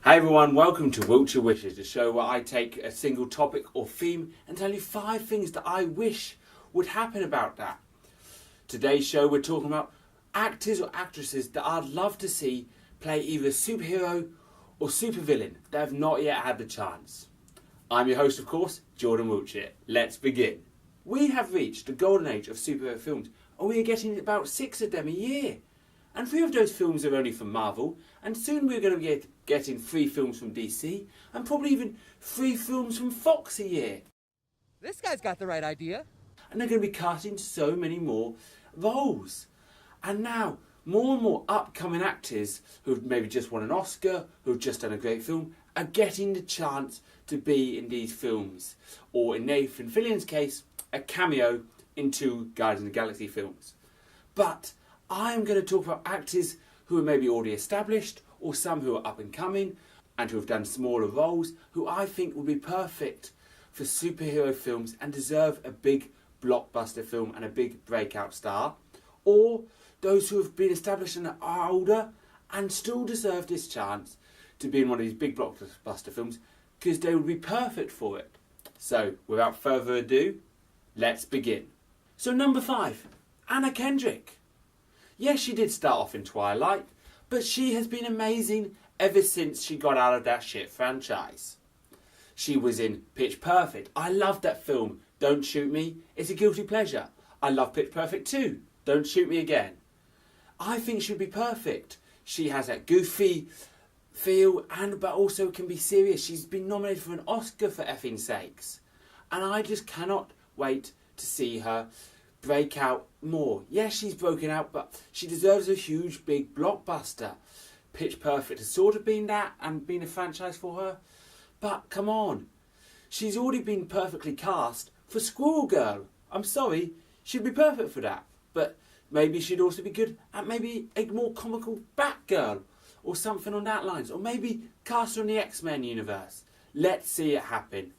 Hi everyone, welcome to Wiltshire Wishes, a show where I take a single topic or theme and tell you 5 things that I wish would happen about that. Today's show we're talking about actors or actresses that I'd love to see play either superhero or supervillain that have not yet had the chance. I'm your host, of course, Jordan Wiltshire. Let's begin. We have reached the golden age of superhero films and we are getting about 6 of them a year. And 3 of those films are only from Marvel, and soon we're going to be getting 3 films from DC, and probably even 3 films from Fox a year. This guy's got the right idea. And they're going to be casting so many more roles. And now, more and more upcoming actors who've maybe just won an Oscar, who've just done a great film, are getting the chance to be in these films. Or in Nathan Fillion's case, a cameo in 2 Guardians of the Galaxy films. But I am going to talk about actors who are maybe already established or some who are up and coming and who have done smaller roles who I think would be perfect for superhero films and deserve a big blockbuster film and a big breakout star, or those who have been established and are older and still deserve this chance to be in one of these big blockbuster films because they would be perfect for it. So without further ado, let's begin. So number 5, Anna Kendrick. Yes, she did start off in Twilight, but she has been amazing ever since she got out of that shit franchise. She was in Pitch Perfect. I love that film. Don't Shoot Me. It's a guilty pleasure. I love Pitch Perfect too. Don't Shoot Me Again. I think she'd be perfect. She has that goofy feel but also can be serious. She's been nominated for an Oscar for effing sakes. And I just cannot wait to see her break out more. Yes, she's broken out, but she deserves a huge big blockbuster. Pitch Perfect has sort of been that and been a franchise for her, but come on, she's already been perfectly cast for Squirrel Girl. I'm sorry, she'd be perfect for that, but maybe she'd also be good at maybe a more comical Batgirl or something on that lines, or maybe cast her in the X-Men universe. Let's see it happen.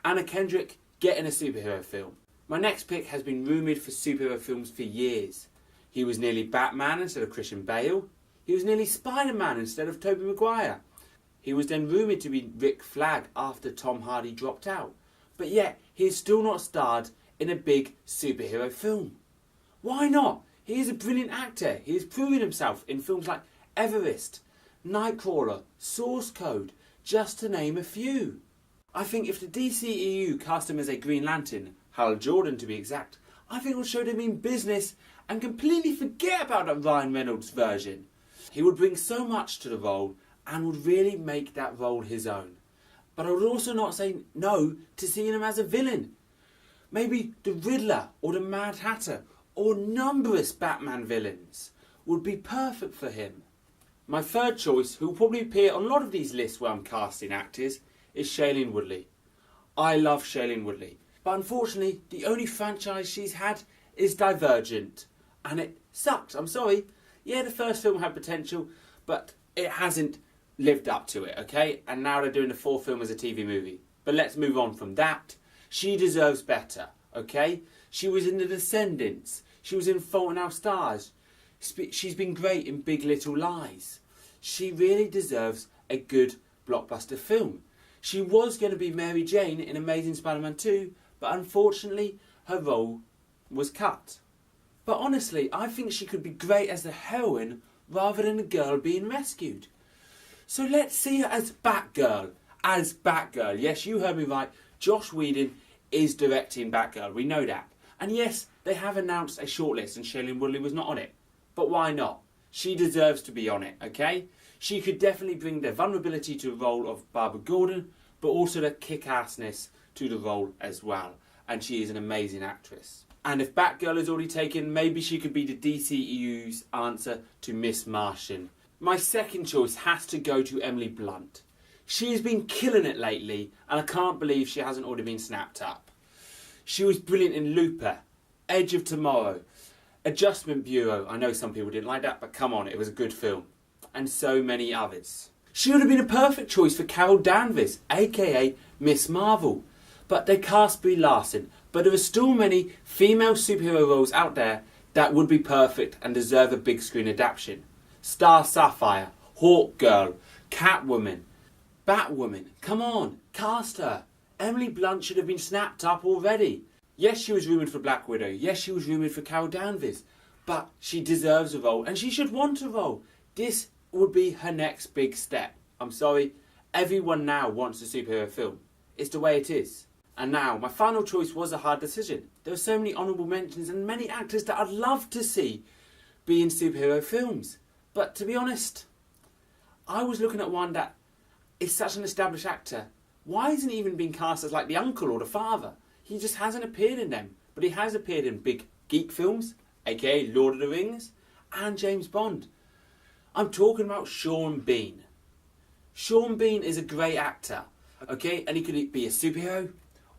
Anna Kendrick, get in a superhero film. My next pick has been rumoured for superhero films for years. He was nearly Batman instead of Christian Bale. He was nearly Spider-Man instead of Tobey Maguire. He was then rumoured to be Rick Flag after Tom Hardy dropped out. But yet, he is still not starred in a big superhero film. Why not? He is a brilliant actor. He has proven himself in films like Everest, Nightcrawler, Source Code, just to name a few. I think if the DCEU cast him as a Green Lantern, Hal Jordan to be exact, I think it would show them in business and completely forget about that Ryan Reynolds version. He would bring so much to the role and would really make that role his own. But I would also not say no to seeing him as a villain. Maybe the Riddler or the Mad Hatter or numberless Batman villains would be perfect for him. My third choice, who will probably appear on a lot of these lists where I'm casting actors, is Shailene Woodley. I love Shailene Woodley. But unfortunately, the only franchise she's had is Divergent. And it sucks, I'm sorry. Yeah, the first film had potential, but it hasn't lived up to it, okay? And now they're doing the 4th film as a TV movie. But let's move on from that. She deserves better, okay? She was in The Descendants. She was in Fault in Our Stars. She's been great in Big Little Lies. She really deserves a good blockbuster film. She was going to be Mary Jane in Amazing Spider-Man 2, but unfortunately her role was cut. But honestly, I think she could be great as the heroine rather than a girl being rescued. So let's see her as Batgirl. As Batgirl. Yes, you heard me right. Joss Whedon is directing Batgirl. We know that. And yes, they have announced a shortlist and Shailene Woodley was not on it. But why not? She deserves to be on it, okay? She could definitely bring the vulnerability to the role of Barbara Gordon, but also the kick-assness to the role as well. And she is an amazing actress. And if Batgirl is already taken, maybe she could be the DCEU's answer to Miss Martian. My second choice has to go to Emily Blunt. She has been killing it lately, and I can't believe she hasn't already been snapped up. She was brilliant in Looper, Edge of Tomorrow, Adjustment Bureau. I know some people didn't like that, but come on, it was a good film. And so many others. She would have been a perfect choice for Carol Danvers, aka Miss Marvel. But they cast Brie Larson. But there are still many female superhero roles out there that would be perfect and deserve a big screen adaptation. Star Sapphire, Hawk Girl, Catwoman, Batwoman, come on, cast her. Emily Blunt should have been snapped up already. Yes, she was rumoured for Black Widow. Yes, she was rumoured for Carol Danvers. But she deserves a role, and she should want a role. This would be her next big step. I'm sorry, everyone now wants a superhero film. It's the way it is. And now, my final choice was a hard decision. There are so many honourable mentions and many actors that I'd love to see be in superhero films. But to be honest, I was looking at one that is such an established actor. Why isn't he even being cast as like the uncle or the father? He just hasn't appeared in them. But he has appeared in big geek films, aka Lord of the Rings, and James Bond. I'm talking about Sean Bean. Sean Bean is a great actor, okay? And he could be a superhero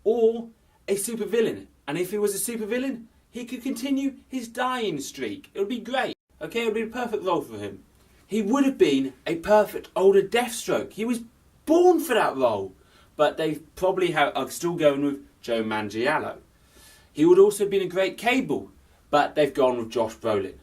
or a supervillain. And if he was a supervillain, he could continue his dying streak. It would be great, okay? It would be a perfect role for him. He would have been a perfect older Deathstroke. He was born for that role. But they probably are still going with Joe Manganiello. He would also have been a great Cable, but they've gone with Josh Brolin.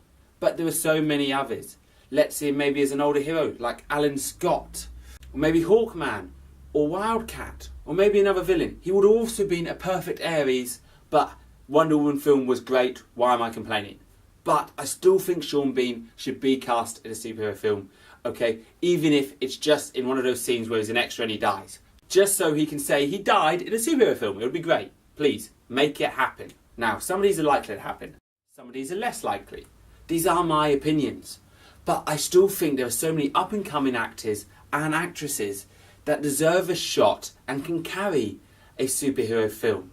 But there are so many others. Let's see him maybe as an older hero, like Alan Scott, or maybe Hawkman, or Wildcat, or maybe another villain. He would have also been a perfect Ares, but Wonder Woman film was great, why am I complaining? But I still think Sean Bean should be cast in a superhero film, okay? Even if it's just in one of those scenes where he's an extra and he dies. Just so he can say he died in a superhero film. It would be great. Please, make it happen. Now, some of these are likely to happen. Some of these are less likely. These are my opinions. But I still think there are so many up-and-coming actors and actresses that deserve a shot and can carry a superhero film.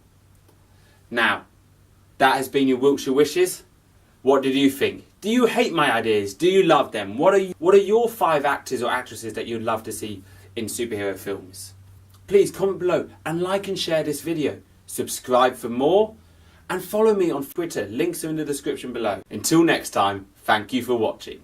Now, that has been your Wiltshire Wishes. What did you think? Do you hate my ideas? Do you love them? What are your 5 actors or actresses that you'd love to see in superhero films? Please comment below and like and share this video. Subscribe for more and follow me on Twitter. Links are in the description below. Until next time, thank you for watching.